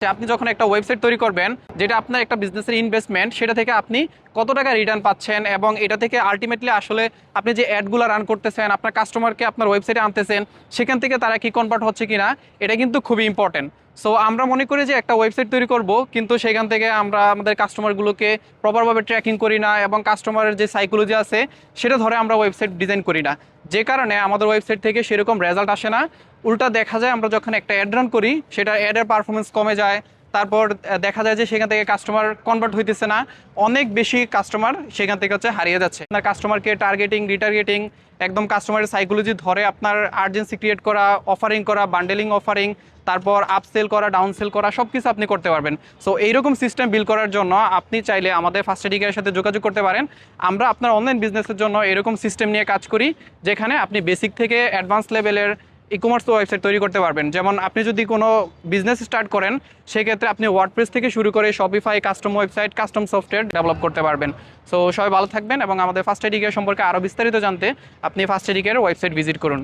আপনি যখন একটা ওয়েবসাইট তৈরি করবেন, যেটা আপনার একটা বিজনেসের ইনভেস্টমেন্ট, সেটা থেকে আপনি কত টাকা রিটার্ন পাচ্ছেন এবং এটা থেকে আলটিমেটলি আসলে আপনি যে অ্যাডগুলো রান করতেছেন, আপনার কাস্টমারকে আপনার ওয়েবসাইটে আনতেছেন, সেখান থেকে তারা কি কনভার্ট হচ্ছে কিনা, এটা কিন্তু খুবই ইম্পর্টেন্ট। সো আমরা মনে করি যে একটা ওয়েবসাইট তৈরি করব, কিন্তু সেখান থেকে আমরা আমাদের কাস্টমারগুলোকে প্রপারভাবে ট্র্যাকিং করি না এবং কাস্টমারের যে সাইকোলজি আছে সেটা ধরে আমরা ওয়েবসাইট ডিজাইন করি না, যে কারণে আমাদের ওয়েবসাইট থেকে সেরকম রেজাল্ট আসে না। উল্টা দেখা যায় আমরা যখন একটা অ্যাড রান করি, সেটা অ্যাডের পারফরমেন্স কমে যায়। তারপর দেখা যায় যে সেখান থেকে কাস্টমার কনভার্ট হইতেছে না, অনেক বেশি কাস্টমার সেখান থেকে হারিয়ে যাচ্ছে। আপনার কাস্টমারকে টার্গেটিং, রিটার্গেটিং, একদম কাস্টমারের সাইকোলজি ধরে আপনার আর্জেন্সি ক্রিয়েট করা, অফারিং করা, বান্ডেলিং অফারিং, তারপর আপসেল করা, ডাউনসেল করা, সব কিছু আপনি করতে পারবেন। সো এইরকম সিস্টেম বিল্ড করার জন্য আপনি চাইলে আমাদের ফার্স্ট এডিকের সাথে যোগাযোগ করতে পারেন। আমরা আপনার অনলাইন বিজনেসের জন্য এরকম সিস্টেম নিয়ে কাজ করি, যেখানে আপনি বেসিক থেকে অ্যাডভান্স লেভেলের ই কমার্স ওয়েবসাইট তৈরি করতে পারবেন। যেমন আপনি যদি কোনো বিজনেস স্টার্ট করেন, সেক্ষেত্রে আপনি ওয়ার্ডপ্রেস থেকে শুরু করে Shopify, custom website, custom software develop করতে পারবেন। সো সবাই ভালো থাকবেন এবং আমাদের ফার্স্ট এডিকের সম্পর্কে আরও বিস্তারিত জানতে আপনি ফার্স্ট এডিকের ওয়েবসাইট ভিজিট করুন।